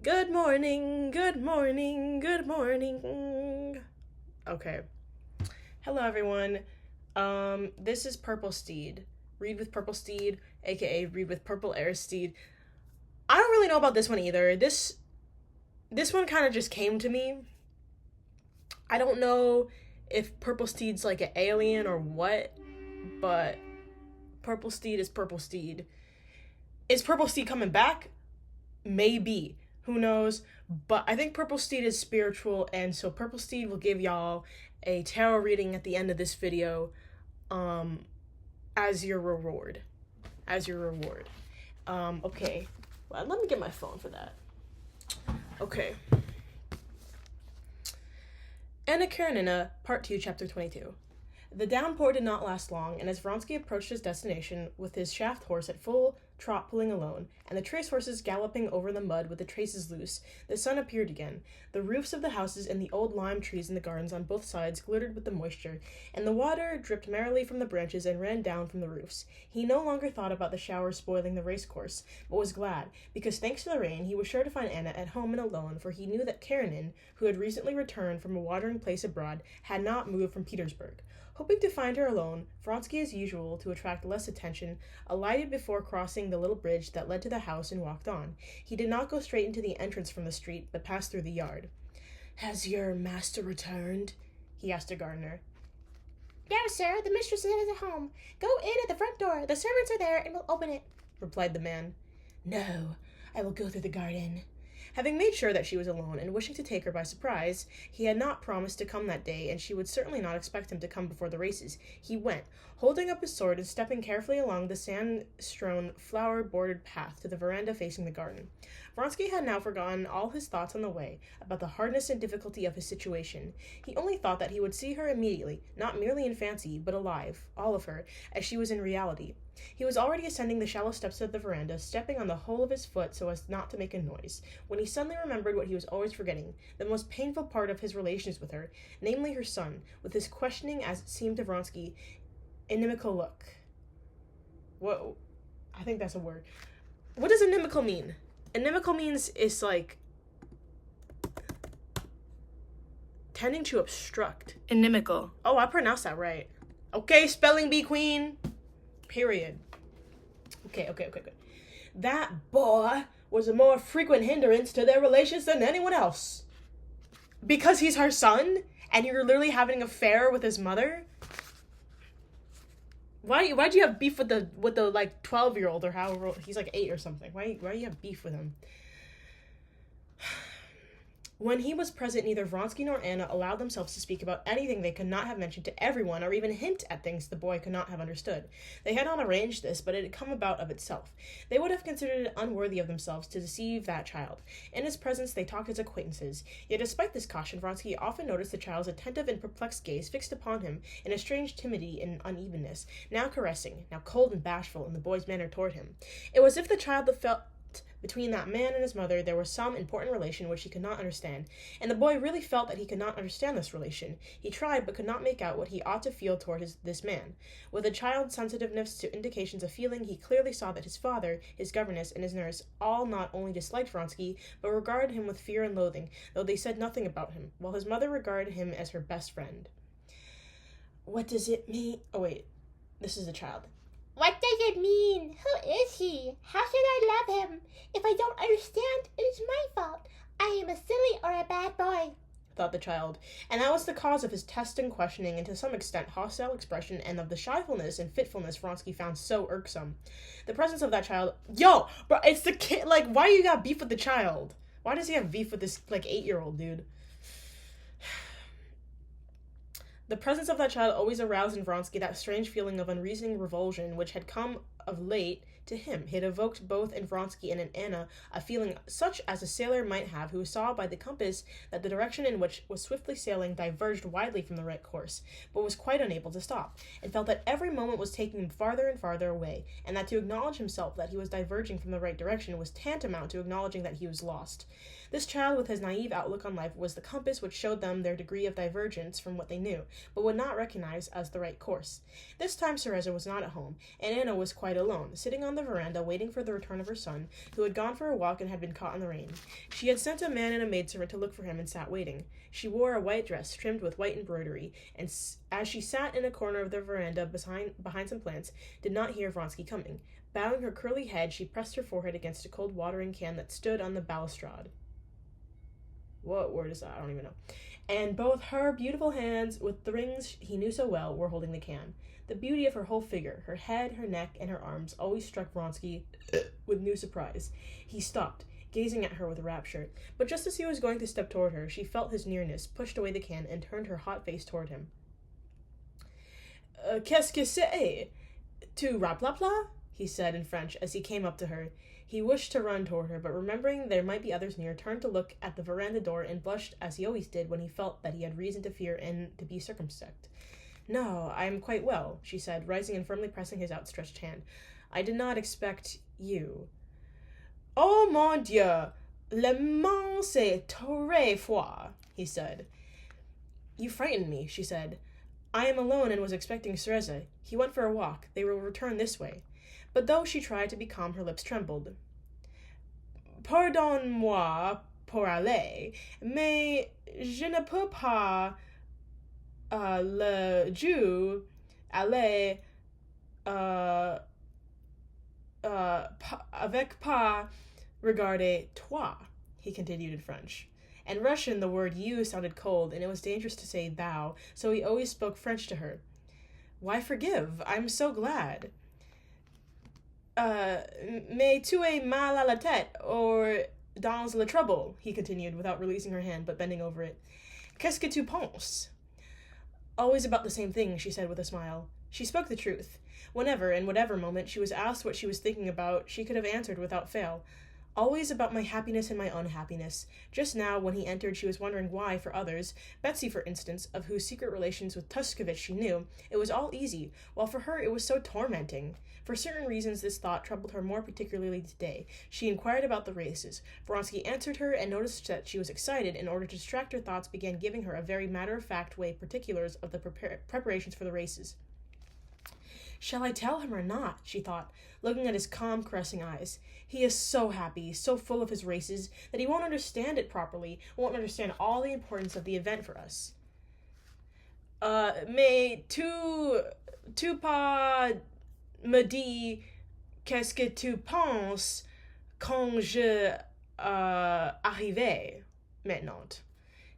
Good morning, good morning, good morning. Okay. Hello, everyone. This is Purple Steed. Read with Purple Steed, aka Read with Purple Air Steed. I don't really know about this one either. This one kind of just came to me. I don't know if Purple Steed's like an alien or what, but Purple Steed is Purple Steed. Is Purple Steed coming back? Maybe. Who knows? But I think Purple Steed is spiritual, and so Purple Steed will give y'all a tarot reading at the end of this video, as your reward. Okay. Well, let me get my phone for that. Okay. Karenina, Part 2, Chapter 22. The downpour did not last long, and as Vronsky approached his destination with his shaft horse at full trot pulling alone, and the trace horses galloping over the mud with the traces loose, the sun appeared again. The roofs of the houses and the old lime trees in the gardens on both sides glittered with the moisture, and the water dripped merrily from the branches and ran down from the roofs. He no longer thought about the shower spoiling the racecourse, but was glad, because thanks to the rain, he was sure to find Anna at home and alone, for he knew that Karenina, who had recently returned from a watering place abroad, had not moved from Petersburg. Hoping to find her alone, Vronsky, as usual, to attract less attention, alighted before crossing the little bridge that led to the house and walked on. He did not go straight into the entrance from the street, but passed through the yard. "Has your master returned?" he asked a gardener. "No, sir, the mistress is at home. Go in at the front door. The servants are there and will open it," replied the man. "No, I will go through the garden." Having made sure that she was alone, and wishing to take her by surprise, he had not promised to come that day, and she would certainly not expect him to come before the races. He went, holding up his sword and stepping carefully along the sand-strewn, flower-bordered path to the veranda facing the garden. Vronsky had now forgotten all his thoughts on the way, about the hardness and difficulty of his situation. He only thought that he would see her immediately, not merely in fancy, but alive, all of her, as she was in reality. He was already ascending the shallow steps of the veranda, stepping on the whole of his foot so as not to make a noise, when he suddenly remembered what he was always forgetting, the most painful part of his relations with her, namely her son, with his questioning, as it seemed to Vronsky, inimical look. Whoa, I think that's a word. What does inimical mean? Inimical means it's like tending to obstruct. Inimical. Oh, I pronounced that right. Okay, spelling bee queen. Period. Okay. That boy was a more frequent hindrance to their relations than anyone else. Because he's her son, and you're literally having an affair with his mother? Why'd you have beef with the like 12-year-old or however old? He's like 8 or something. Why do you have beef with him? When he was present, neither Vronsky nor Anna allowed themselves to speak about anything they could not have mentioned to everyone, or even hint at things the boy could not have understood. They had not arranged this, but it had come about of itself. They would have considered it unworthy of themselves to deceive that child. In his presence, they talked as acquaintances. Yet despite this caution, Vronsky often noticed the child's attentive and perplexed gaze fixed upon him in a strange timidity and unevenness, now caressing, now cold and bashful in the boy's manner toward him. It was as if the child felt between that man and his mother there was some important relation which he could not understand, and the boy really felt that he could not understand this relation. He tried, but could not make out what he ought to feel toward this man. With a child's sensitiveness to indications of feeling, he clearly saw that his father, his governess, and his nurse all not only disliked Vronsky, but regarded him with fear and loathing, though they said nothing about him, while his mother regarded him as her best friend. What does it mean? Oh wait, this is the child. "What does it mean? Who is he? How should I love him? If I don't understand, it is my fault. I am a silly or a bad boy," thought the child, and that was the cause of his testing, questioning, and to some extent hostile expression, and of the shyfulness and fitfulness Vronsky found so irksome. The presence of that child— Yo, bro, it's the kid. Like, why you got beef with the child? Why does he have beef with this, like, 8-year-old dude? The presence of that child always aroused in Vronsky that strange feeling of unreasoning revulsion which had come of late to him. It evoked both in Vronsky and in Anna a feeling such as a sailor might have who saw by the compass that the direction in which was swiftly sailing diverged widely from the right course, but was quite unable to stop, and felt that every moment was taking him farther and farther away, and that to acknowledge himself that he was diverging from the right direction was tantamount to acknowledging that he was lost. This child, with his naive outlook on life, was the compass which showed them their degree of divergence from what they knew, but would not recognize as the right course. This time Cereza was not at home, and Anna was quite quite alone, sitting on the veranda waiting for the return of her son, who had gone for a walk and had been caught in the rain. She had sent a man and a maidservant to look for him and sat waiting. She wore a white dress trimmed with white embroidery, and as she sat in a corner of the veranda behind some plants, did not hear Vronsky coming. Bowing her curly head, she pressed her forehead against a cold watering can that stood on the balustrade. What word is that? I don't even know. And both her beautiful hands, with the rings he knew so well, were holding the can. The beauty of her whole figure, her head, her neck, and her arms, always struck Vronsky with new surprise. He stopped, gazing at her with rapture. But just as he was going to step toward her, she felt his nearness, pushed away the can, and turned her hot face toward him. Qu'est-ce que c'est? Tu raplapla? He said in French as he came up to her. He wished to run toward her, but remembering there might be others near, turned to look at the veranda door and blushed as he always did when he felt that he had reason to fear and to be circumspect. No, I am quite well, she said, rising and firmly pressing his outstretched hand. I did not expect you. Oh, mon Dieu! Le monde c'est très froid, he said. You frightened me, she said. I am alone and was expecting Cereza. He went for a walk. They will return this way. But though she tried to be calm, her lips trembled. Pardonne-moi pour aller, mais je ne peux pas le jour aller avec pas regarder toi, he continued in French. In Russian, the word you sounded cold, and it was dangerous to say thou, so he always spoke French to her. Why forgive? I'm so glad. Mais tu es mal à la tête, or dans le trouble, he continued, without releasing her hand, but bending over it. Qu'est-ce que tu penses? Always about the same thing, she said with a smile. She spoke the truth. Whenever, in whatever moment, she was asked what she was thinking about, she could have answered without fail. Always about my happiness and my unhappiness. Just now, when he entered, she was wondering why, for others, Betsy, for instance, of whose secret relations with Tushkevich she knew, it was all easy, while for her it was so tormenting. For certain reasons, this thought troubled her more particularly today. She inquired about the races. Vronsky answered her and noticed that she was excited. In order to distract her thoughts, began giving her a very matter-of-fact way particulars of the preparations for the races. Shall I tell him or not? She thought, looking at his calm, caressing eyes. He is so happy, so full of his races, that he won't understand it properly, won't understand all the importance of the event for us. Mais tu pas me dis qu'est-ce que tu penses quand je arriverai maintenant,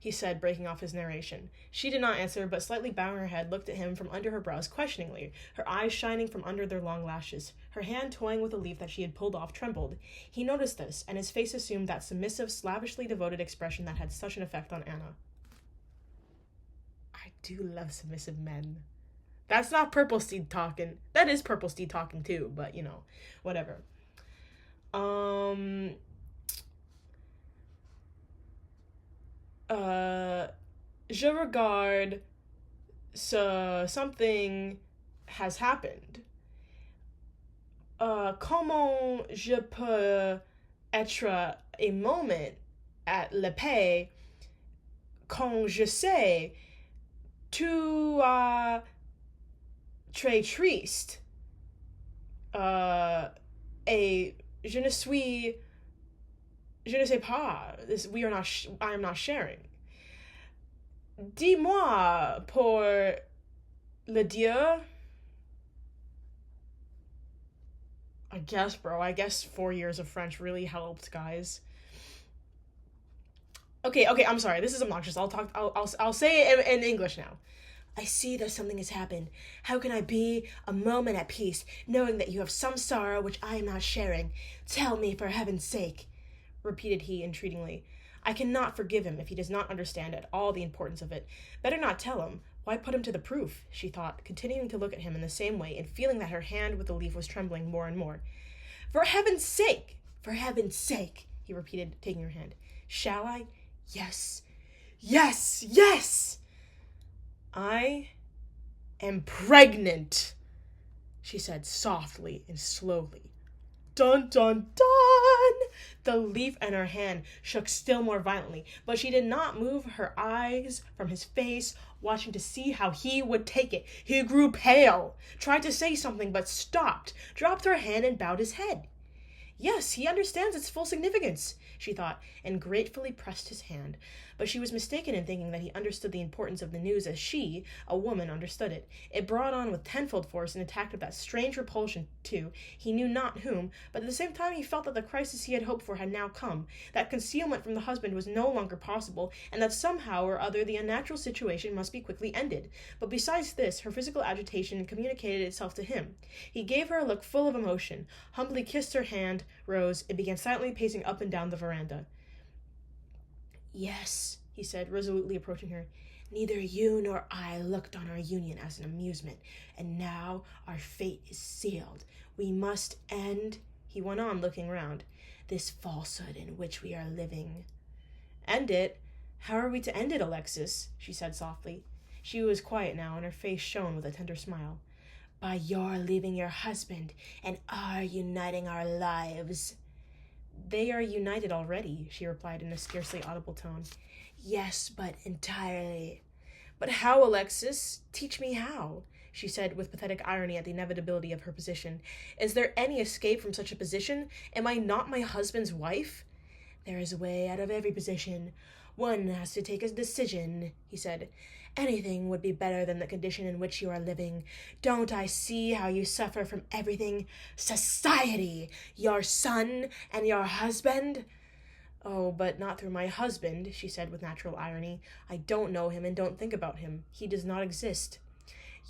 he said, breaking off his narration. She did not answer, but slightly bowing her head, looked at him from under her brows questioningly, her eyes shining from under their long lashes. Her hand, toying with a leaf that she had pulled off, trembled. He noticed this, and his face assumed that submissive, slavishly devoted expression that had such an effect on Anna. I do love submissive men. That's not Purple Steed talking. That is Purple Steed talking too, but, you know, whatever. Je regarde something has happened. Comment je peux être un moment at la paix quand je sais tu as très triste et je ne sais pas. I am not sharing. Dis-moi pour le Dieu. I guess 4 years of French really helped, guys. Okay, I'm sorry. This is obnoxious. I'll say it in English now. I see that something has happened. How can I be a moment at peace, knowing that you have some sorrow which I am not sharing? Tell me, for heaven's sake, repeated he entreatingly. I cannot forgive him if he does not understand at all the importance of it. Better not tell him. Why put him to the proof? She thought, continuing to look at him in the same way and feeling that her hand with the leaf was trembling more and more. For heaven's sake! For heaven's sake! He repeated, taking her hand. Shall I? Yes! Yes! Yes! I am pregnant, she said softly and slowly. Dun, dun, dun! The leaf in her hand shook still more violently, but she did not move her eyes from his face, watching to see how he would take it. He grew pale, tried to say something, but stopped, dropped her hand, and bowed his head. Yes, he understands its full significance, she thought, and gratefully pressed his hand. But she was mistaken in thinking that he understood the importance of the news as she, a woman, understood it. It brought on with tenfold force an attack of that strange repulsion to he knew not whom, but at the same time he felt that the crisis he had hoped for had now come, that concealment from the husband was no longer possible, and that somehow or other the unnatural situation must be quickly ended. But besides this, her physical agitation communicated itself to him. He gave her a look full of emotion, humbly kissed her hand, rose, and began silently pacing up and down the veranda. Yes, he said, resolutely approaching her. Neither you nor I looked on our union as an amusement, and now our fate is sealed. We must end, he went on, looking round, this falsehood in which we are living. End it? How are we to end it, Alexis? She said softly. She was quiet now, and her face shone with a tender smile. By your leaving your husband, and our uniting our lives. They are united already, she replied in a scarcely audible tone. Yes, but entirely. But how, Alexis? Teach me how, she said with pathetic irony at the inevitability of her position. Is there any escape from such a position? Am I not my husband's wife? There is a way out of every position. One has to take a decision, he said. Anything would be better than the condition in which you are living. Don't I see how you suffer from everything? Society! Your son and your husband? Oh, but not through my husband, she said with natural irony. I don't know him and don't think about him. He does not exist.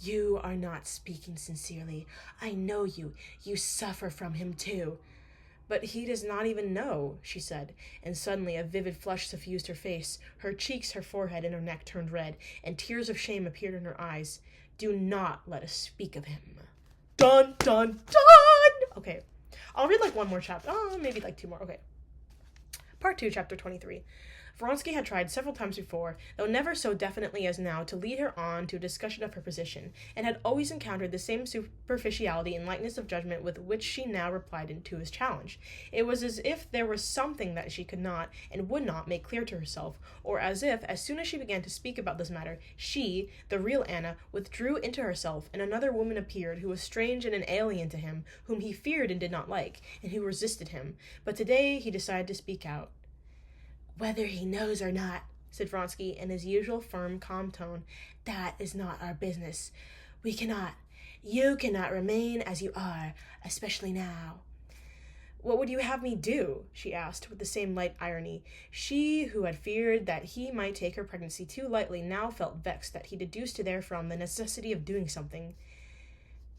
You are not speaking sincerely. I know you. You suffer from him too. But he does not even know, she said, and suddenly a vivid flush suffused her face. Her cheeks, her forehead, and her neck turned red, and tears of shame appeared in her eyes. Do not let us speak of him. Dun, dun, dun! Okay, I'll read one more chapter. Oh, maybe two more. Okay. Part 2, Chapter 23. Vronsky had tried several times before, though never so definitely as now, to lead her on to a discussion of her position, and had always encountered the same superficiality and lightness of judgment with which she now replied to his challenge. It was as if there was something that she could not and would not make clear to herself, or as if, as soon as she began to speak about this matter, she, the real Anna, withdrew into herself, and another woman appeared who was strange and an alien to him, whom he feared and did not like, and who resisted him. But today he decided to speak out. Whether he knows or not, said Vronsky in his usual firm, calm tone, that is not our business. You cannot remain as you are, especially now. What would you have me do? She asked, with the same light irony. She, who had feared that he might take her pregnancy too lightly, now felt vexed that he deduced therefrom the necessity of doing something.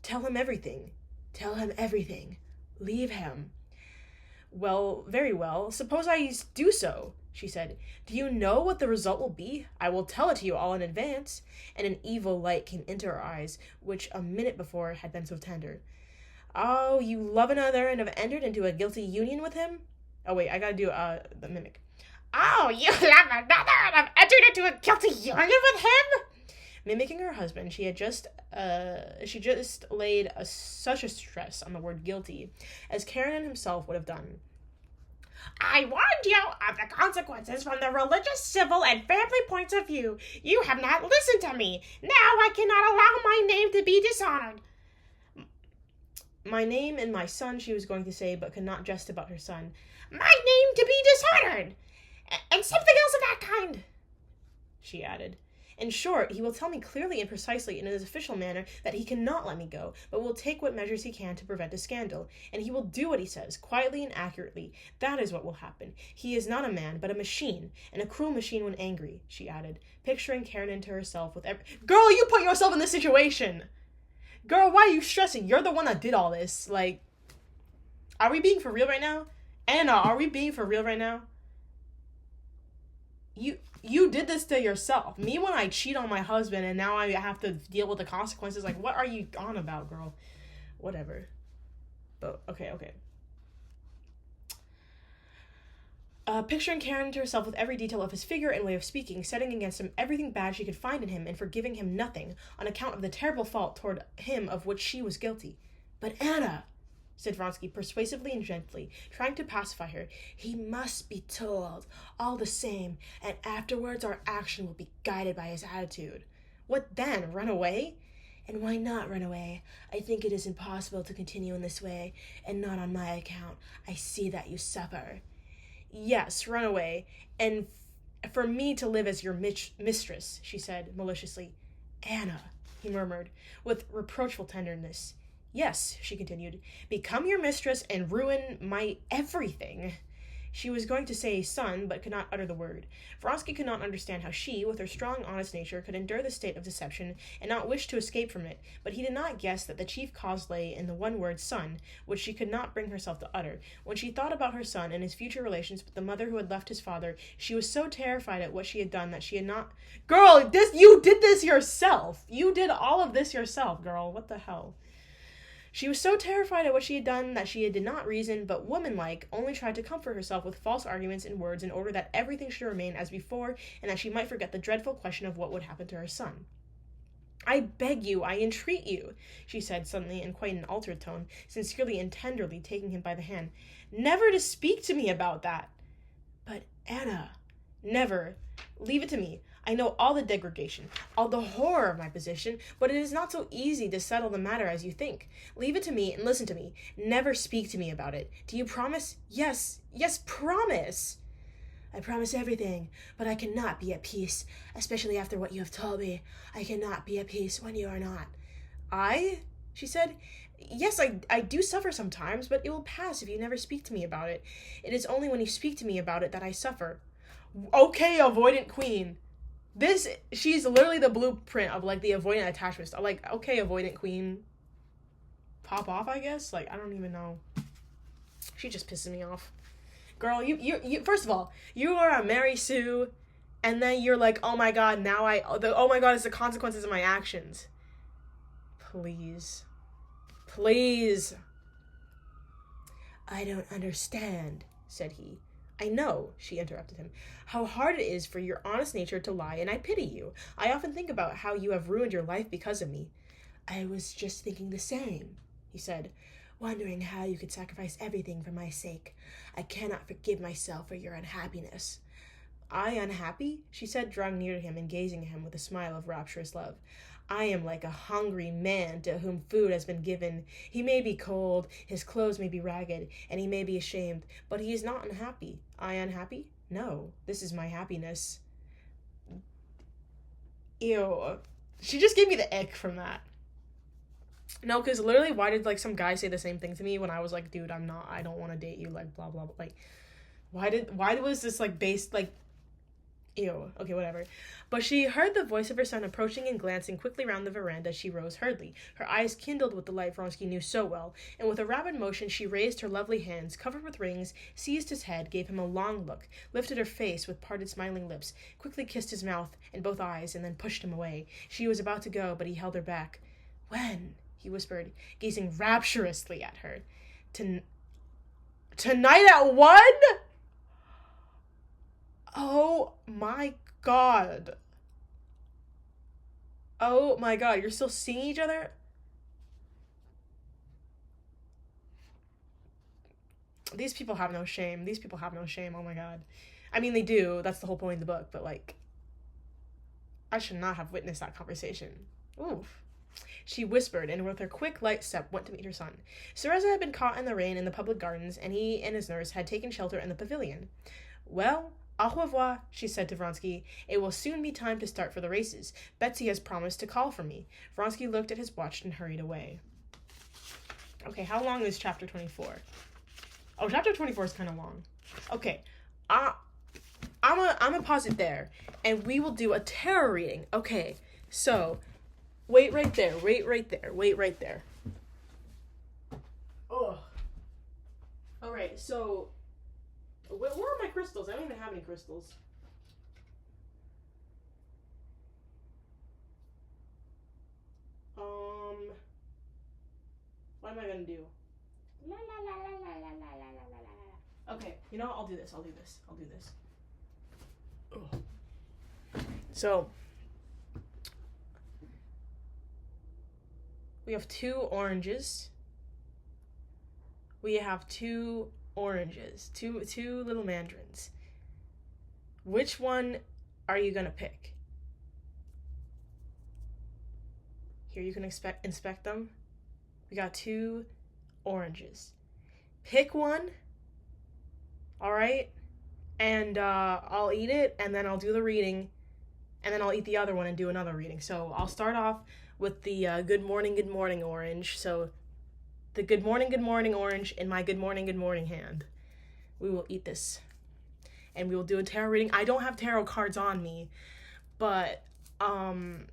Tell him everything. Tell him everything. Leave him. Well, very well. Suppose I do so, she said. Do you know what the result will be? I will tell it to you all in advance. And an evil light came into her eyes, which a minute before had been so tender. Oh, you love another and have entered into a guilty union with him? Oh, wait, I gotta do the mimic. Oh, you love another and have entered into a guilty union with him? Mimicking her husband, she just laid such a stress on the word guilty, as Karenina himself would have done. I warned you of the consequences from the religious, civil, and family points of view. You have not listened to me. Now I cannot allow my name to be dishonored. My name and my son, she was going to say, but could not jest about her son. My name to be dishonored, and something else of that kind, she added. In short, he will tell me clearly and precisely in his official manner that he cannot let me go, but will take what measures he can to prevent a scandal. And he will do what he says, quietly and accurately. That is what will happen. He is not a man, but a machine, and a cruel machine when angry, she added, picturing Karenina to herself with Girl, you put yourself in this situation! Girl, why are you stressing? You're the one that did all this. Are we being for real right now? Anna, are we being for real right now? You did this to yourself. Me when I cheat on my husband and now I have to deal with the consequences. What are you on about, girl? Whatever. But, okay. Picturing Karen to herself with every detail of his figure and way of speaking, setting against him everything bad she could find in him and forgiving him nothing on account of the terrible fault toward him of which she was guilty. But Anna, said Vronsky persuasively and gently, trying to pacify her. "He must be told, all the same, and afterwards our action will be guided by his attitude." "What then? Run away?" "And why not run away? I think it is impossible to continue in this way, and not on my account. I see that you suffer." "Yes, run away, and for me to live as your mistress," she said maliciously. "Anna," he murmured, with reproachful tenderness. "Yes," she continued, "become your mistress and ruin my everything." She was going to say son, but could not utter the word. Vronsky could not understand how she, with her strong, honest nature, could endure this state of deception and not wish to escape from it, but he did not guess that the chief cause lay in the one word son, which she could not bring herself to utter. When she thought about her son and his future relations with the mother who had left his father, she was so terrified at what she had done that she had not... "Girl, you did this yourself! You did all of this yourself, girl. What the hell?" She was so terrified at what she had done that she did not reason, but womanlike, only tried to comfort herself with false arguments and words in order that everything should remain as before, and that she might forget the dreadful question of what would happen to her son. "I beg you, I entreat you," she said suddenly in quite an altered tone, sincerely and tenderly taking him by the hand, "never to speak to me about that." "But, Anna..." "Never. Leave it to me. I know all the degradation, all the horror of my position, but it is not so easy to settle the matter as you think. Leave it to me and listen to me. Never speak to me about it. Do you promise? Yes, promise." "I promise everything, but I cannot be at peace, especially after what you have told me. I cannot be at peace when you are not." "I?" she said. "Yes, I do suffer sometimes, but it will pass if you never speak to me about it. It is only when you speak to me about it that I suffer." Okay, avoidant queen. She's literally the blueprint of, like, the avoidant attachment. Like, okay, avoidant queen, pop off, I guess? Like, I don't even know. She just pisses me off. Girl, you first of all, you are a Mary Sue, and then you're like, oh my god, oh my god, it's the consequences of my actions. Please. "I don't understand," said he. "I know," she interrupted him, "how hard it is for your honest nature to lie, and I pity you. I often think about how you have ruined your life because of me." "I was just thinking the same," he said, "wondering how you could sacrifice everything for my sake. I cannot forgive myself for your unhappiness." "I unhappy?" she said, drawing near to him and gazing at him with a smile of rapturous love. "I am like a hungry man to whom food has been given. He may be cold, his clothes may be ragged, and he may be ashamed, but he is not unhappy. I unhappy? No, this is my happiness." Ew. She just gave me the ick from that. No, because literally, why did, like, some guy say the same thing to me when I was like, dude, I don't want to date you, like, blah, blah, blah. Like, why was this, like, based, like, ew. Okay, whatever. But she heard the voice of her son approaching and glancing quickly round the veranda. She rose hurriedly. Her eyes kindled with the light Vronsky knew so well, and with a rapid motion she raised her lovely hands, covered with rings, seized his head, gave him a long look, lifted her face with parted smiling lips, quickly kissed his mouth and both eyes, and then pushed him away. She was about to go, but he held her back. "When?" he whispered, gazing rapturously at her. Tonight at 1?" Oh my god. Oh my god, you're still seeing each other? These people have no shame. Oh my god. I mean, they do. That's the whole point of the book, but, like, I should not have witnessed that conversation. Oof. She whispered, and with her quick, light step went to meet her son. Cereza had been caught in the rain in the public gardens, and he and his nurse had taken shelter in the pavilion. "Well, au revoir," she said to Vronsky. "It will soon be time to start for the races. Betsy has promised to call for me." Vronsky looked at his watch and hurried away. Okay, how long is chapter 24? Oh, chapter 24 is kind of long. Okay, I'm gonna pause it there, and we will do a tarot reading. Okay, so, wait right there. Ugh. Alright, so... Where are my crystals? I don't even have any crystals. What am I gonna do? Okay, you know what? I'll do this. Ugh. So, we have 2 oranges. we have 2 oranges, two little mandarins. Which one are you gonna pick? Here, you can inspect them. We got 2 oranges. Pick one, all right? And I'll eat it, and then I'll do the reading, and then I'll eat the other one and do another reading. So I'll start off with the good morning orange. So the good morning orange in my good morning hand. We will eat this, and we will do a tarot reading. I don't have tarot cards on me, but I'm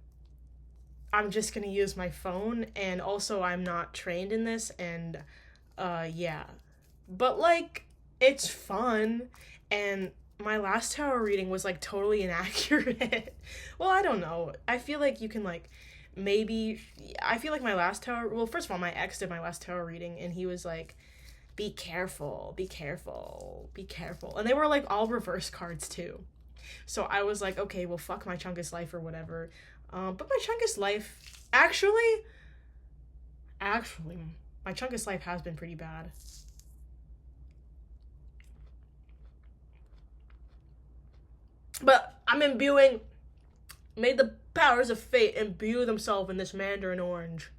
just gonna use my phone, and also I'm not trained in this, and yeah. But like, it's fun, and my last tarot reading was like totally inaccurate. Well, I don't know. I feel like you can like, maybe, I feel like my last tarot, well, first of all, my ex did my last tarot reading, and he was like, be careful, be careful, be careful. And they were like all reverse cards too. So I was like, okay, well, fuck my Chunkus life or whatever. But my Chunkus life, actually, my Chunkus life has been pretty bad. But I'm imbuing, may the powers of fate imbue themselves in this mandarin orange.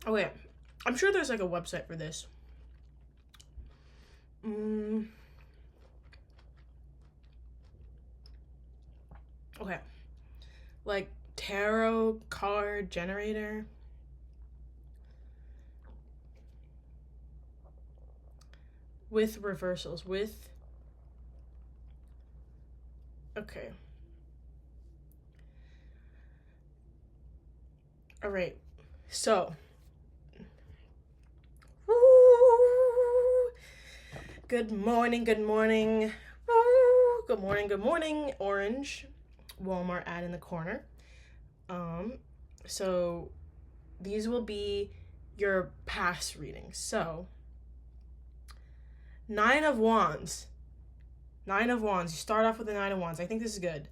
Okay, I'm sure there's like a website for this. Okay, like tarot card generator. With reversals, with, okay. All right, so, good morning, good morning, good morning, orange, Walmart ad in the corner. So these will be your past readings. So, 9 of Wands. 9 of Wands. You start off with the 9 of Wands. I think this is good.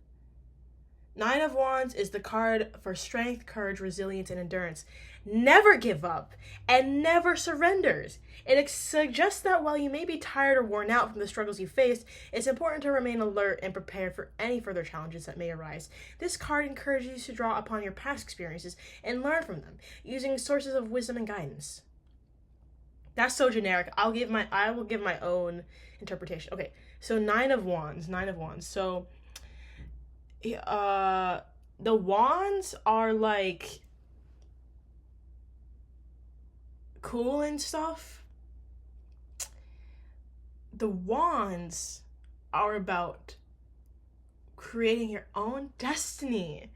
9 of Wands is the card for strength, courage, resilience, and endurance. Never give up and never surrenders. It suggests that while you may be tired or worn out from the struggles you faced, it's important to remain alert and prepared for any further challenges that may arise. This card encourages you to draw upon your past experiences and learn from them, using sources of wisdom and guidance. That's so generic. I will give my own interpretation. Okay, so 9 of Wands. So, the wands are like cool and stuff. The wands are about creating your own destiny.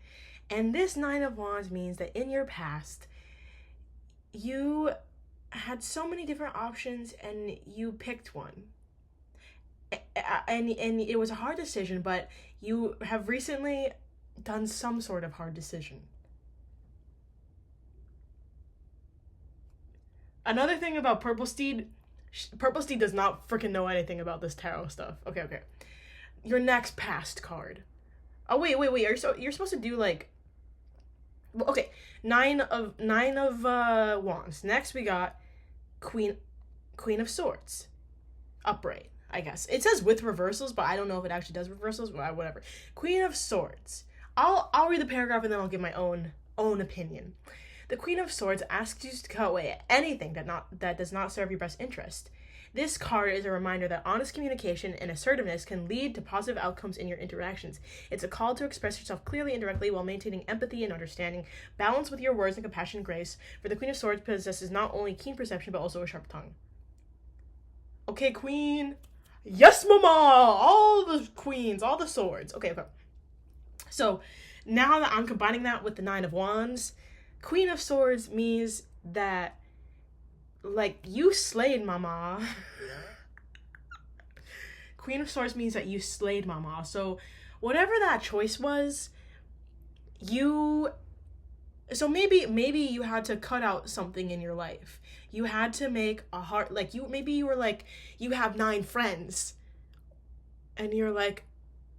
And this 9 of Wands means that in your past, you had so many different options and you picked one. And it was a hard decision, but you have recently done some sort of hard decision. Another thing about Purple Steed does not freaking know anything about this tarot stuff. Okay. Your next past card. Oh, wait. You're supposed to do like, okay, 9 of Wands. Next we got Queen of Swords. Upright, I guess. It says with reversals, but I don't know if it actually does reversals. Well, whatever. Queen of Swords. I'll read the paragraph and then I'll give my own opinion. The Queen of Swords asks you to cut away anything that does not serve your best interest. This card is a reminder that honest communication and assertiveness can lead to positive outcomes in your interactions. It's a call to express yourself clearly and directly while maintaining empathy and understanding. Balance with your words and compassion and grace, for the Queen of Swords possesses not only keen perception but also a sharp tongue. Okay, Queen. Yes, mama! All the queens, all the swords. Okay. So, now that I'm combining that with the Nine of Wands, Queen of Swords means that, like, you slayed mama. Queen of Swords means that you slayed mama. So whatever that choice was, so maybe you had to cut out something in your life. You had to make a hard, like, you were like, you have 9 friends, and you're like,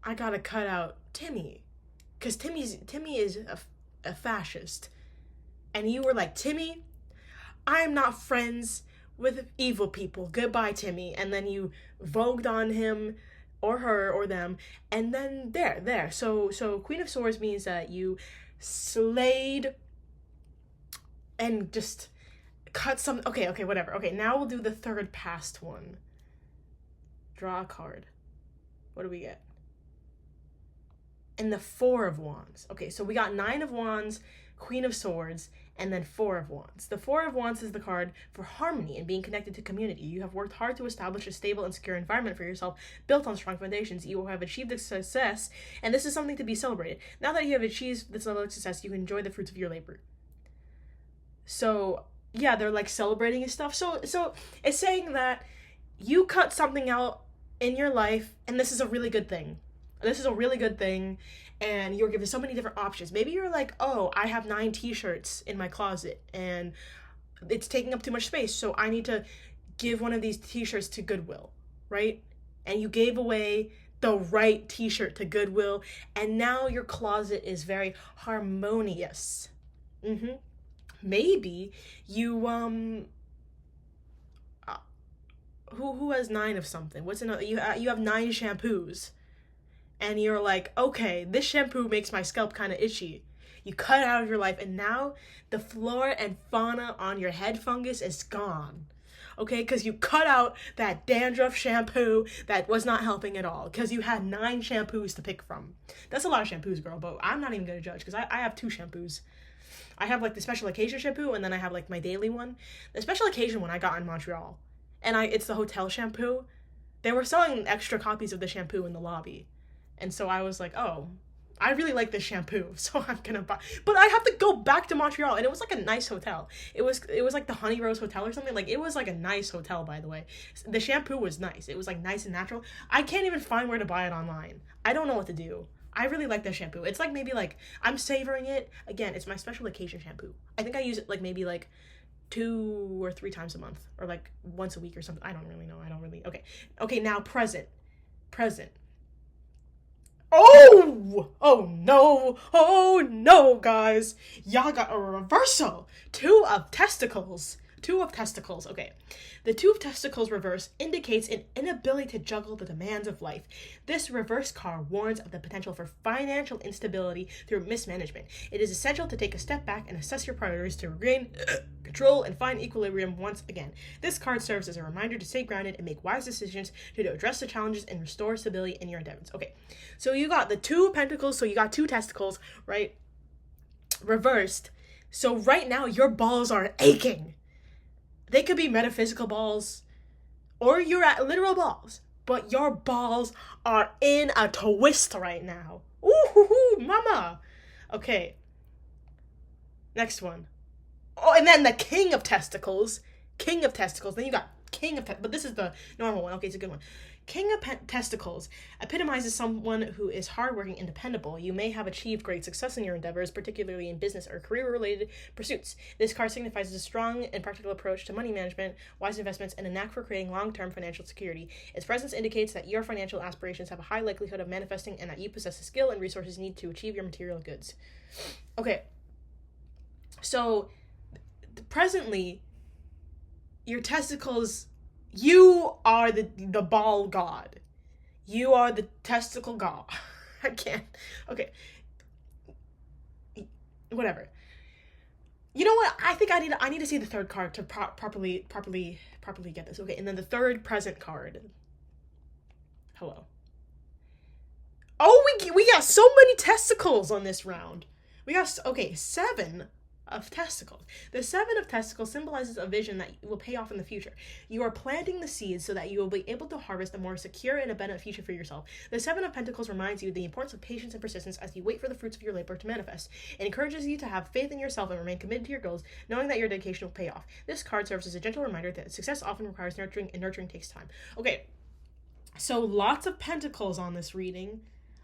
I gotta cut out Timmy, because Timmy is a fascist, and you were like, Timmy, I'm not friends with evil people. Goodbye, Timmy. And then you vogued on him or her or them, and then there. So Queen of Swords means that you slayed and just cut some. Okay, whatever. Okay, now we'll do the third past one. Draw a card. What do we get? And the Four of Wands. Okay, so we got 9 of Wands, Queen of Swords, and then 4 of Wands. The 4 of Wands is the card for harmony and being connected to community. You have worked hard to establish a stable and secure environment for yourself, built on strong foundations. You have achieved this success, and this is something to be celebrated. Now that you have achieved this level of success, you can enjoy the fruits of your labor. So, yeah, they're like celebrating and stuff. So it's saying that you cut something out in your life, and this is a really good thing. And you're given so many different options. Maybe you're like, oh, I have 9 t-shirts in my closet and it's taking up too much space, so I need to give one of these t-shirts to Goodwill, right? And you gave away the right t-shirt to Goodwill, and now your closet is very harmonious. Maybe you who has 9 of something? What's another? You have 9 shampoos. And you're like, okay, this shampoo makes my scalp kind of itchy. You cut it out of your life, and now the flora and fauna on your head fungus is gone. Okay, because you cut out that dandruff shampoo that was not helping at all, because you had 9 shampoos to pick from. That's a lot of shampoos, girl, but I'm not even going to judge, because I have 2 shampoos. I have, like, the special occasion shampoo, and then I have, like, my daily one. The special occasion one I got in Montreal, and it's the hotel shampoo. They were selling extra copies of the shampoo in the lobby. And so I was like, oh, I really like this shampoo, so I'm gonna buy. But I have to go back to Montreal, and it was like a nice hotel. It was like the Honey Rose Hotel or something. Like, it was like a nice hotel, by the way. The shampoo was nice. It was like nice and natural. I can't even find where to buy it online. I don't know what to do. I really like that shampoo. It's like, maybe like, I'm savoring it. Again, it's my special occasion shampoo. I think I use it like maybe like 2 or 3 times a month, or like once a week or something. I don't really know. Okay, now present. Oh no, guys. Y'all got a reversal. 2 of testicles. Okay. The 2 of testicles reverse indicates an inability to juggle the demands of life. This reverse card warns of the potential for financial instability through mismanagement. It is essential to take a step back and assess your priorities to regain control and find equilibrium once again. This card serves as a reminder to stay grounded and make wise decisions to address the challenges and restore stability in your endeavors. Okay, so you got the 2 of pentacles, so you got 2 testicles, right? Reversed. So right now, your balls are aching. They could be metaphysical balls, or you're at literal balls, but your balls are in a twist right now. Ooh, mama. Okay. Next one. Oh, and then the King of Testicles. Then you got King of Testicles, but this is the normal one. Okay, it's a good one. King of Testicles epitomizes someone who is hardworking and dependable. You may have achieved great success in your endeavors, particularly in business or career-related pursuits. This card signifies a strong and practical approach to money management, wise investments, and a knack for creating long-term financial security. Its presence indicates that your financial aspirations have a high likelihood of manifesting and that you possess the skill and resources needed to achieve your material goods. Okay, so presently, your testicles... You are the ball god. You are the testicle god. I can't. Okay. Whatever. You know what? I think I need to see the third card to properly get this. Okay, and then the third present card. Hello. Oh, we got so many testicles on this round. We got 7 of testicles. The Seven of Testicles symbolizes a vision that will pay off in the future. You are planting the seeds so that you will be able to harvest a more secure and abundant future for yourself. The Seven of Pentacles reminds you of the importance of patience and persistence as you wait for the fruits of your labor to manifest. It encourages you to have faith in yourself and remain committed to your goals, knowing that your dedication will pay off. This card serves as a gentle reminder that success often requires nurturing, and nurturing takes time. Okay, so lots of pentacles on this reading.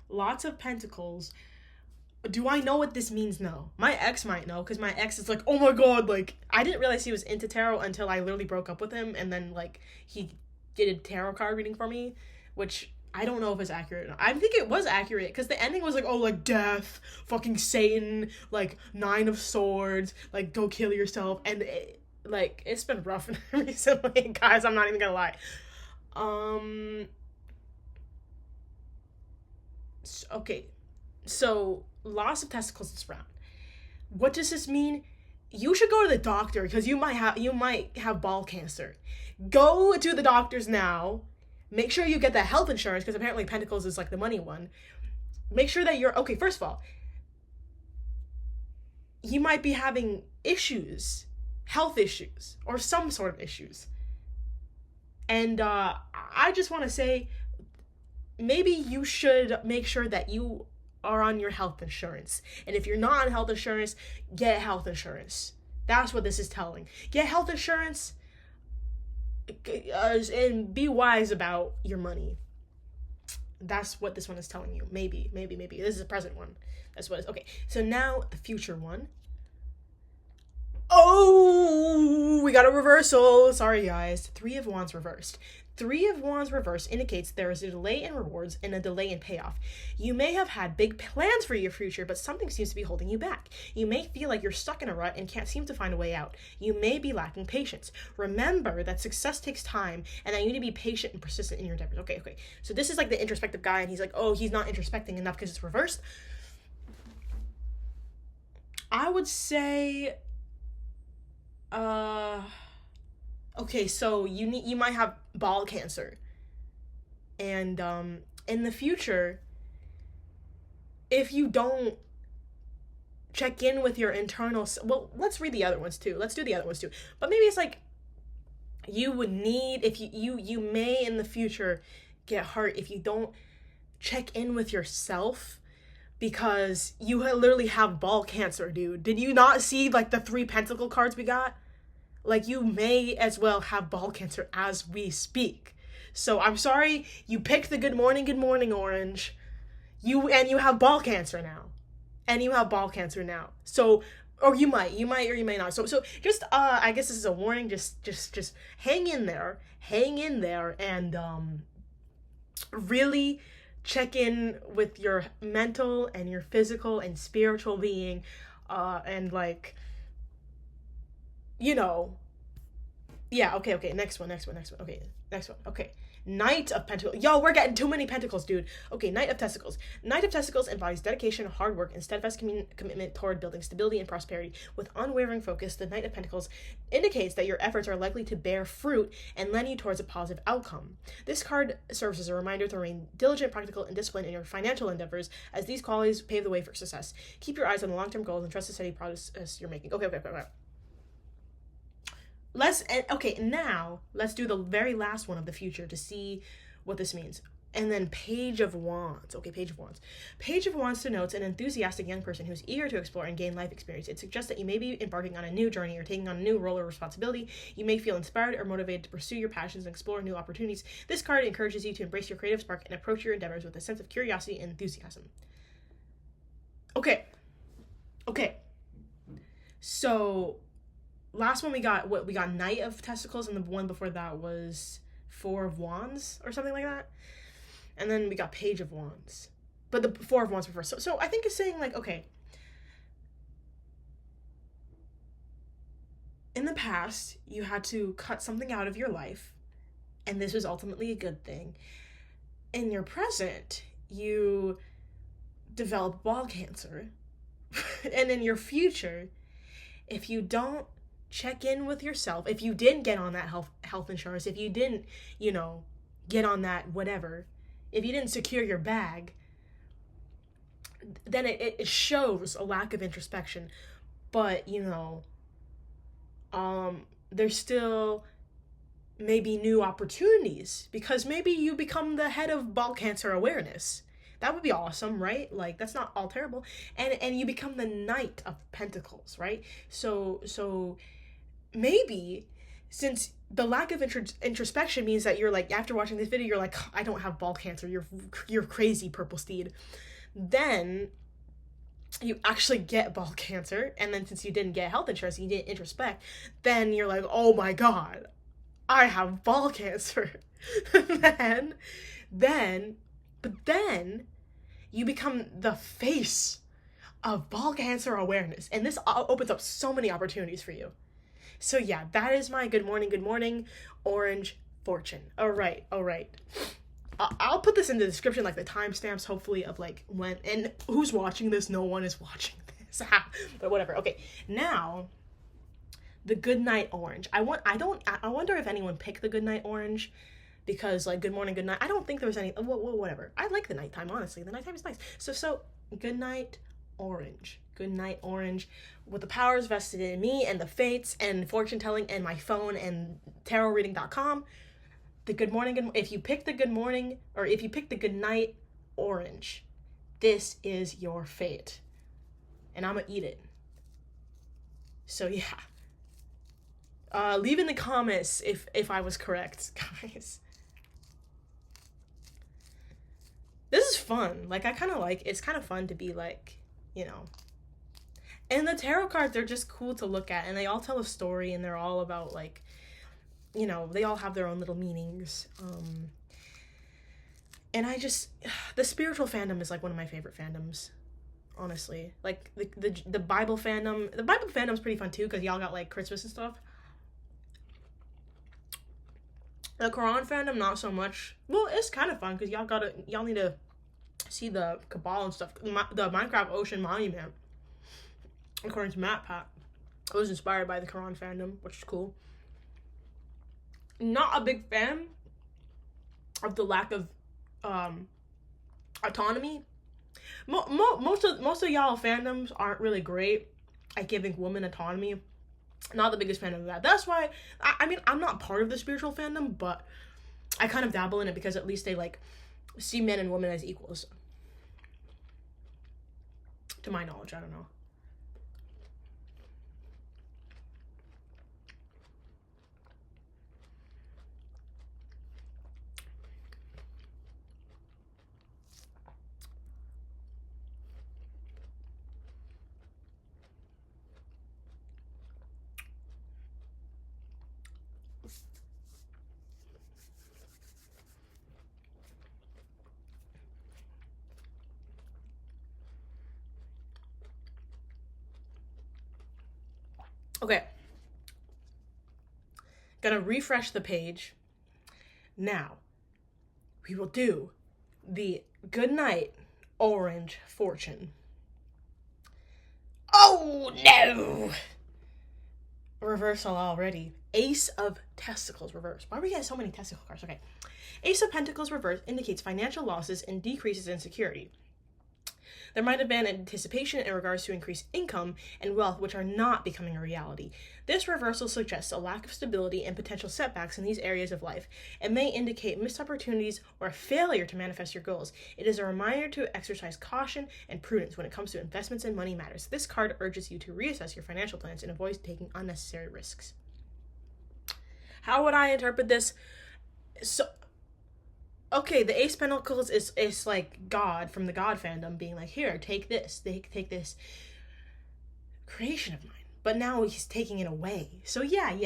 Lots of pentacles. Do I know what this means? No. My ex might know, because my ex is like, oh my god, like, I didn't realize he was into tarot until I literally broke up with him, and then, like, he did a tarot card reading for me, which I don't know if it's accurate. I think it was accurate, because the ending was like, oh, like, death, fucking Satan, like, 9 of Swords, like, go kill yourself, and, it's been rough recently, guys, I'm not even gonna lie. Okay, so loss of testicles this round. What does this mean? You should go to the doctor because you might have ball cancer. Go to the doctors now. Make sure you get the health insurance because apparently Pentacles is like the money one. Make sure that you're okay. First of all, you might be having issues, health issues, or some sort of issues. And I just want to say, maybe you should make sure that you are on your health insurance. And if you're not on health insurance, get health insurance. That's what this is telling. Get health insurance and be wise about your money. That's what this one is telling you. Maybe. This is a present one. That's what it's... Okay, so now the future one. Oh, we got a reversal. Sorry, guys. 3 of Wands reversed. 3 of Wands reversed indicates there is a delay in rewards and a delay in payoff. You may have had big plans for your future, but something seems to be holding you back. You may feel like you're stuck in a rut and can't seem to find a way out. You may be lacking patience. Remember that success takes time and that you need to be patient and persistent in your endeavors. Okay. So this is like the introspective guy, and he's like, oh, he's not introspecting enough because it's reversed. I would say... Okay, so you might have ball cancer, and in the future, if you don't check in with your internal, well, let's read the other ones too. Let's do the other ones too. But maybe it's like you would need, if you may in the future get hurt if you don't check in with yourself, because you literally have ball cancer, dude. Did you not see like the 3 pentacle cards we got? Like, you may as well have ball cancer as we speak. So I'm sorry, you picked the good morning orange. You have ball cancer now. So, or you might or you may not. So just I guess this is a warning. Just hang in there, and really check in with your mental and your physical and spiritual being, and like, you know, yeah, okay, next one, okay, Knight of Pentacles. Yo, we're getting too many pentacles, dude. Okay, Knight of Testicles. Knight of Testicles embodies dedication, hard work, and steadfast commitment toward building stability and prosperity. With unwavering focus, the Knight of Pentacles indicates that your efforts are likely to bear fruit and lend you towards a positive outcome. This card serves as a reminder to remain diligent, practical, and disciplined in your financial endeavors, as these qualities pave the way for success. Keep your eyes on the long-term goals and trust the steady progress you're making. Okay. Now let's do the very last one of the future to see what this means. And then Page of Wands. Okay, Page of Wands. Page of Wands denotes an enthusiastic young person who's eager to explore and gain life experience. It suggests that you may be embarking on a new journey or taking on a new role or responsibility. You may feel inspired or motivated to pursue your passions and explore new opportunities. This card encourages you to embrace your creative spark and approach your endeavors with a sense of curiosity and enthusiasm. Okay. So... last one we got Knight of Testicles, and the one before that was 4 of Wands or something like that. And then we got Page of Wands. But the 4 of Wands were first. So I think it's saying like, okay, in the past, you had to cut something out of your life, and this was ultimately a good thing. In your present, you develop ball cancer. And in your future, if you don't check in with yourself, if you didn't get on that health insurance, if you didn't, get on that whatever, if you didn't secure your bag, then it shows a lack of introspection. but, there's still maybe new opportunities, because maybe you become the head of ball cancer awareness. That would be awesome, right? Like, that's not all terrible. And you become the Knight of Pentacles, right? So maybe, since the lack of introspection means that you're like, after watching this video, you're like, I don't have ball cancer, you're crazy, Purple Steed. Then you actually get ball cancer, and then since you didn't get health insurance, you didn't introspect, then you're like, oh my god, I have ball cancer. But then you become the face of ball cancer awareness, and this opens up so many opportunities for you. So yeah, that is my good morning, orange fortune. All right. I'll put this in the description, like the timestamps, hopefully, of like when, and who's watching this. No one is watching this. But whatever. Okay, now the good night orange. I wonder if anyone picked the good night orange, because like good morning, good night. I don't think there was any. Whatever. I like the nighttime, honestly. The nighttime is nice. So good night orange. Good night orange, with the powers vested in me and the fates and fortune telling and my phone and tarotreading.com. The good morning, if you pick the good morning, or if you pick the good night orange, this is your fate. And I'm gonna eat it. So yeah. Leave in the comments if I was correct, guys. This is fun. Like, I kind of like, it's kind of fun to be like, and the tarot cards, they're just cool to look at, and they all tell a story, and they're all about like, they all have their own little meanings. And the spiritual fandom is like one of my favorite fandoms, honestly. Like the Bible fandom. The Bible fandom's pretty fun too, because y'all got like Christmas and stuff. The Quran fandom, not so much. Well, it's kind of fun because y'all need to see the Cabal and stuff. The Minecraft Ocean Monument, according to Matt Pat, it was inspired by the Quran fandom, which is cool. Not a big fan of the lack of autonomy. Most of y'all fandoms aren't really great at giving women autonomy. Not the biggest fan of that. That's why, I mean, I'm not part of the spiritual fandom, but I kind of dabble in it, because at least they like see men and women as equals. To my knowledge, I don't know. Okay. Gonna refresh the page. Now, we will do the good night orange fortune. Oh no! Reversal already. Ace of Testicles reverse. Why are we getting so many testicle cards? Okay. Ace of Pentacles reverse indicates financial losses and decreases in security. There might have been anticipation in regards to increased income and wealth, which are not becoming a reality. This reversal suggests a lack of stability and potential setbacks in these areas of life. It may indicate missed opportunities or a failure to manifest your goals. It is a reminder to exercise caution and prudence when it comes to investments and money matters. This card urges you to reassess your financial plans and avoid taking unnecessary risks. How would I interpret this? Okay, the Ace of Pentacles is like God from the God fandom being like, here, take this, take this creation of mine. But now he's taking it away. So yeah.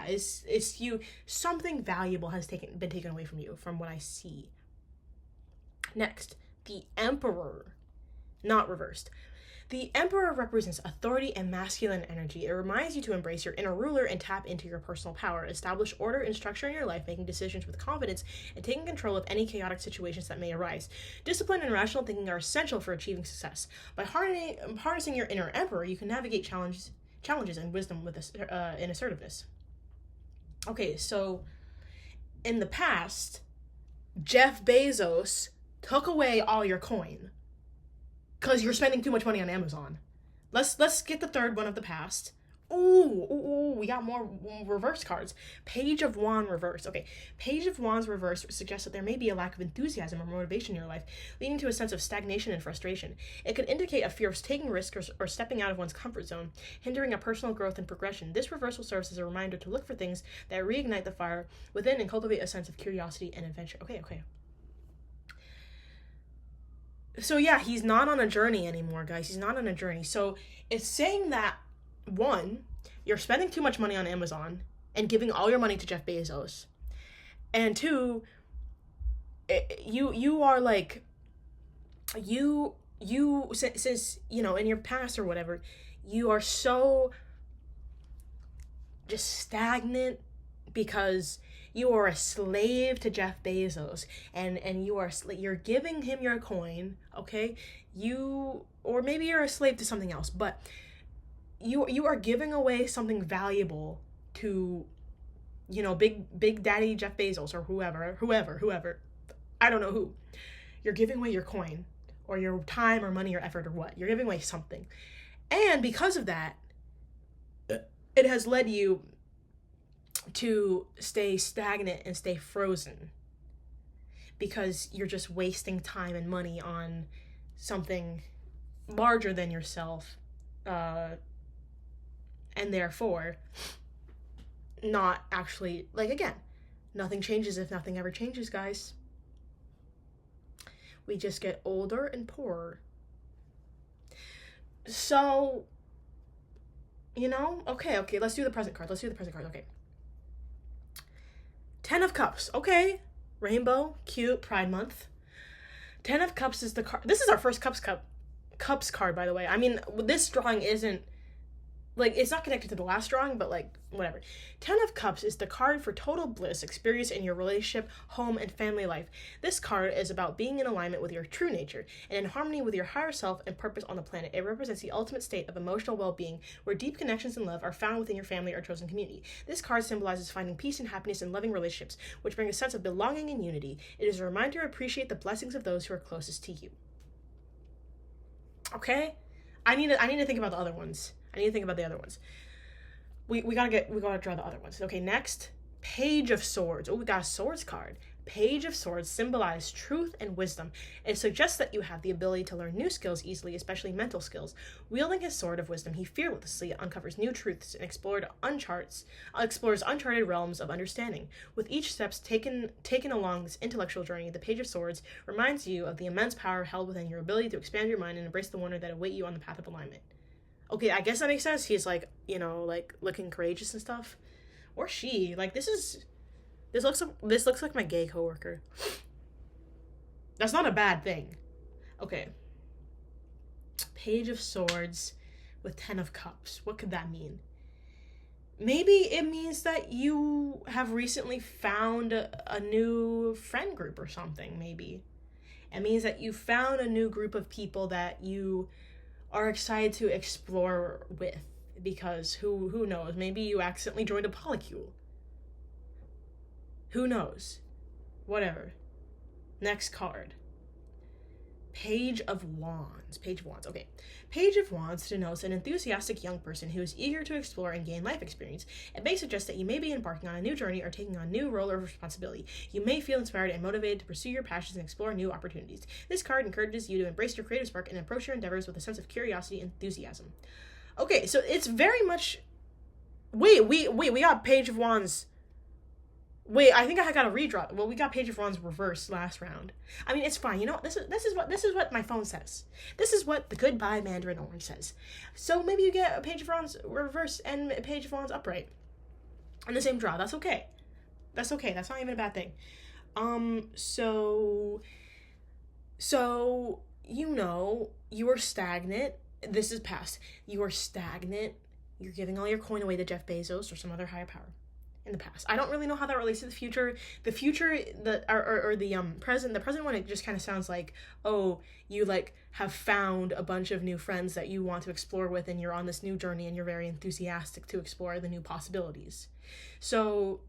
It's you, something valuable has been taken away from you, from what I see. Next, the Emperor, not reversed. The Emperor represents authority and masculine energy. It reminds you to embrace your inner ruler and tap into your personal power. Establish order and structure in your life, making decisions with confidence and taking control of any chaotic situations that may arise. Discipline and rational thinking are essential for achieving success. By harnessing your inner Emperor, you can navigate challenges and wisdom with in assertiveness. Okay, so in the past, Jeff Bezos took away all your coin because you're spending too much money on Amazon. Let's get the third one of the past. Ooh, we got more reverse cards. Page of Wands reverse. Okay, Page of Wands reverse suggests that there may be a lack of enthusiasm or motivation in your life, leading to a sense of stagnation and frustration. It could indicate a fear of taking risks or stepping out of one's comfort zone, hindering a personal growth and progression. This reversal serves as a reminder to look for things that reignite the fire within and cultivate a sense of curiosity and adventure. Okay. So yeah, he's not on a journey anymore, guys. He's not on a journey. So it's saying that, one, you're spending too much money on Amazon and giving all your money to Jeff Bezos. And two, you are like, since, you know, in your past or whatever, you are so just stagnant because you are a slave to Jeff Bezos, and you're giving him your coin, okay? Or maybe you're a slave to something else, but you are giving away something valuable to, you know, big daddy Jeff Bezos or whoever. I don't know who. You're giving away your coin or your time or money or effort or what. You're giving away something. And because of that, it has led you to stay stagnant and stay frozen because you're just wasting time and money on something larger than yourself, and therefore not actually, like, again, nothing changes if nothing ever changes, guys. We just get older and poorer. So, you know, okay, let's do the present card. Okay. 10 of Cups. Okay. Rainbow. Cute. Pride Month. 10 of Cups is the card. This is our first Cups card, by the way. I mean, this drawing isn't, like, it's not connected to the last drawing, but, like, whatever. 10 of Cups is the card for total bliss experienced in your relationship, home, and family life. This card is about being in alignment with your true nature and in harmony with your higher self and purpose on the planet. It represents the ultimate state of emotional well-being, where deep connections and love are found within your family or chosen community. This card symbolizes finding peace and happiness in loving relationships, which bring a sense of belonging and unity. It is a reminder to appreciate the blessings of those who are closest to you. Okay? I need to think about the other ones. We gotta draw the other ones. Okay, next, Page of Swords. Oh, we got a swords card. Page of Swords symbolize truth and wisdom. It suggests that you have the ability to learn new skills easily, especially mental skills. Wielding his sword of wisdom, he fearlessly uncovers new truths and explores uncharted realms of understanding. With each steps taken along this intellectual journey, the Page of Swords reminds you of the immense power held within your ability to expand your mind and embrace the wonder that await you on the path of alignment. Okay, I guess that makes sense. He's, like, you know, like, looking courageous and stuff. Or she. Like, this looks like my gay coworker. That's not a bad thing. Okay. Page of Swords with 10 of Cups. What could that mean? Maybe it means that you have recently found a new friend group or something, maybe. It means that you found a new group of people that you are excited to explore with, because who knows, maybe you accidentally joined a polycule. Who knows? Whatever. Next card. Page of Wands. Okay. Page of Wands denotes an enthusiastic young person who is eager to explore and gain life experience. It may suggest that you may be embarking on a new journey or taking on a new role or responsibility. You may feel inspired and motivated to pursue your passions and explore new opportunities. This card encourages you to embrace your creative spark and approach your endeavors with a sense of curiosity and enthusiasm. Okay, so it's very much... Wait, we got Page of Wands... Wait, I think I got a redraw. Well, we got Page of Wands reverse last round. I mean, it's fine. You know, this is what my phone says. This is what the Goodbye Mandarin Orange says. So maybe you get a Page of Wands reverse and a Page of Wands upright in the same draw. That's okay. That's not even a bad thing. So you know, you are stagnant. This is past. You are stagnant. You're giving all your coin away to Jeff Bezos or some other higher power. In the past, I don't really know how that relates to the future. The present. The present one, it just kind of sounds like, oh, you, like, have found a bunch of new friends that you want to explore with, and you're on this new journey, and you're very enthusiastic to explore the new possibilities. So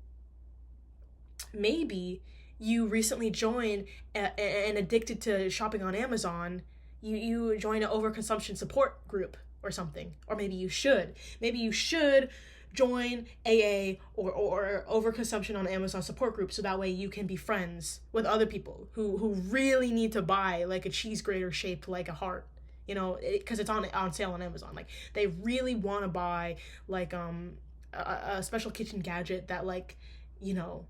maybe you recently joined and addicted to shopping on Amazon. You join an overconsumption support group or something. Or maybe you should. Maybe you should join AA or overconsumption on Amazon support group, so that way you can be friends with other people who really need to buy like a cheese grater shaped like a heart, you know, because it's on sale on Amazon. Like they really want to buy like a special kitchen gadget that, like, you know,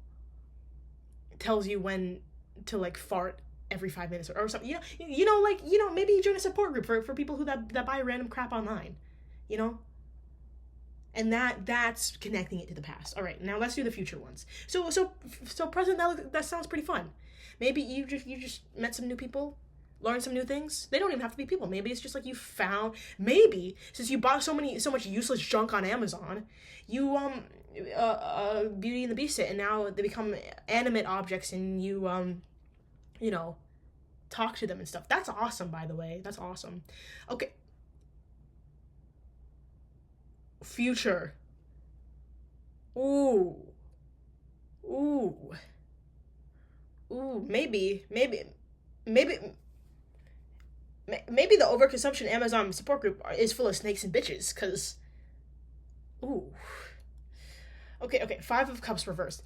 tells you when to like fart every 5 minutes or something. Maybe you join a support group for people that buy random crap online, you know. And that's connecting it to the past. All right, now let's do the future ones. So present, that sounds pretty fun. Maybe you just met some new people, learned some new things. They don't even have to be people. Maybe it's just like you found, maybe since you bought so much useless junk on Amazon, you Beauty and the Beast it, and now they become animate objects, and you talk to them and stuff. That's awesome, by the way. That's awesome. Okay. Future. Ooh, maybe the overconsumption Amazon support group is full of snakes and bitches, because okay, Five of Cups reversed.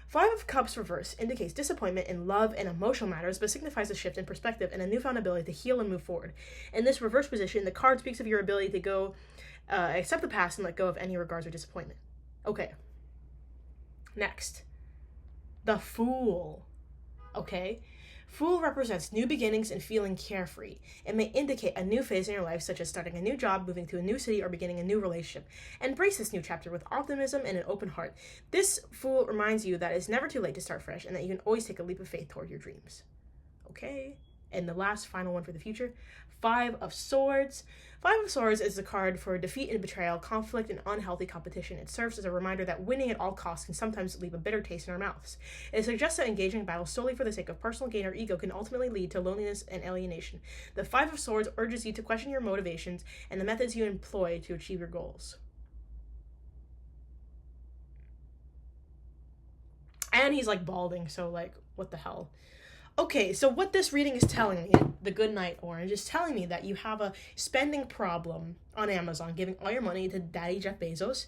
Five of Cups reverse indicates disappointment in love and emotional matters, but signifies a shift in perspective and a newfound ability to heal and move forward. In this reverse position, the card speaks of your ability to go accept the past and let go of any regards or disappointment. Okay. Next. The Fool. Okay. Fool represents new beginnings and feeling carefree. It may indicate a new phase in your life, such as starting a new job, moving to a new city, or beginning a new relationship. Embrace this new chapter with optimism and an open heart. This Fool reminds you that it's never too late to start fresh and that you can always take a leap of faith toward your dreams. Okay. And the last final one for the future, Five of Swords. Five of Swords is the card for defeat and betrayal, conflict, and unhealthy competition. It serves as a reminder that winning at all costs can sometimes leave a bitter taste in our mouths. It suggests that engaging in battle solely for the sake of personal gain or ego can ultimately lead to loneliness and alienation. The Five of Swords urges you to question your motivations and the methods you employ to achieve your goals. And he's like balding, so like, what the hell? Okay, so what this reading is telling me, the Good Night Orange, is telling me that you have a spending problem on Amazon, giving all your money to Daddy Jeff Bezos.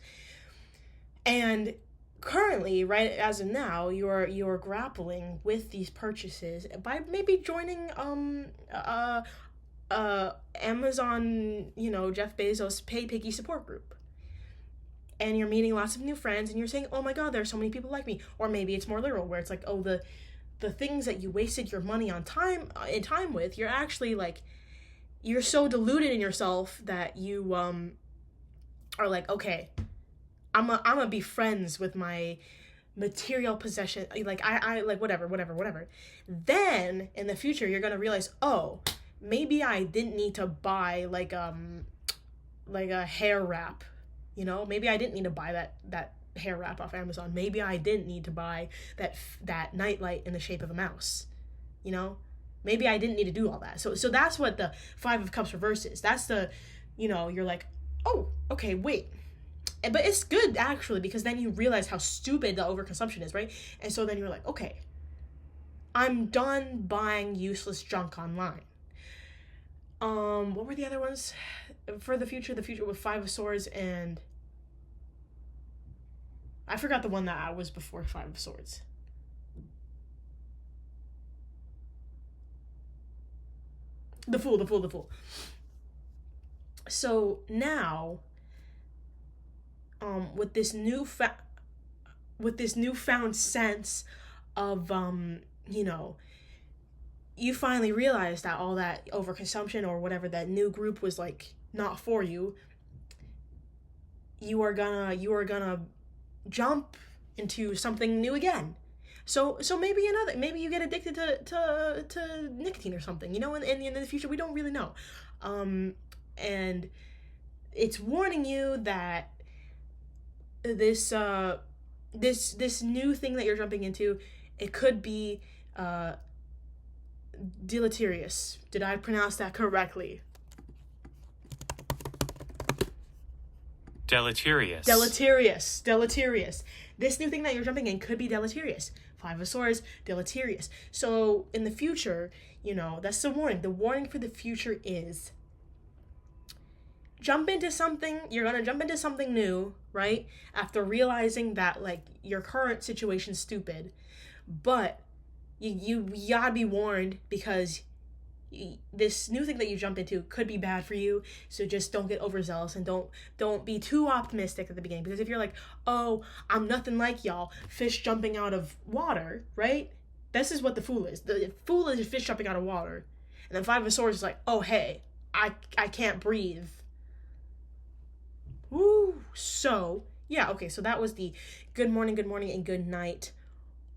And currently, right as of now, you're grappling with these purchases by maybe joining Amazon, Jeff Bezos Pay Piggy support group. And you're meeting lots of new friends, and you're saying, oh my god, there are so many people like me. Or maybe it's more literal, where it's like, oh, the things that you wasted your money on time with, you're actually like, you're so deluded in yourself that you are like, okay, I'm gonna be friends with my material possession, like I like whatever. Then in the future you're gonna realize, oh, maybe I didn't need to buy like a hair wrap, maybe I didn't need to buy that hair wrap off Amazon. Maybe I didn't need to buy that nightlight in the shape of a mouse. Maybe I didn't need to do all that. So that's what the Five of Cups reverse is. That's the, you're like, oh, okay, wait. But it's good actually, because then you realize how stupid the overconsumption is, right? And so then you're like, okay, I'm done buying useless junk online. What were the other ones for the future? The future with Five of Swords, and I forgot the one that was before Five of Swords. The Fool. So now, with this newfound sense of, you finally realize that all that overconsumption or whatever, that new group was like not for you. You are gonna jump into something new again. So maybe you get addicted to nicotine or something, and in the future we don't really know. And it's warning you that this new thing that you're jumping into, it could be deleterious. Did I pronounce that correctly? Deleterious. This new thing that you're jumping in could be deleterious. Five of Swords, deleterious. So in the future, that's the warning. The warning for the future is you're gonna jump into something new, right? After realizing that, like, your current situation's stupid. But you gotta be warned, because this new thing that you jump into could be bad for you. So just don't get overzealous, and don't be too optimistic at the beginning, because if you're like, oh, I'm nothing like y'all, fish jumping out of water, right? This is what the fool is. The fool is a fish jumping out of water. And then Five of Swords is like, oh, hey, I can't breathe. Woo. So yeah, okay, so that was the good morning, and good night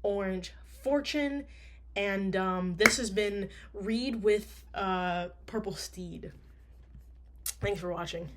orange fortune. And this has been Read with Purple Steed. Thanks for watching.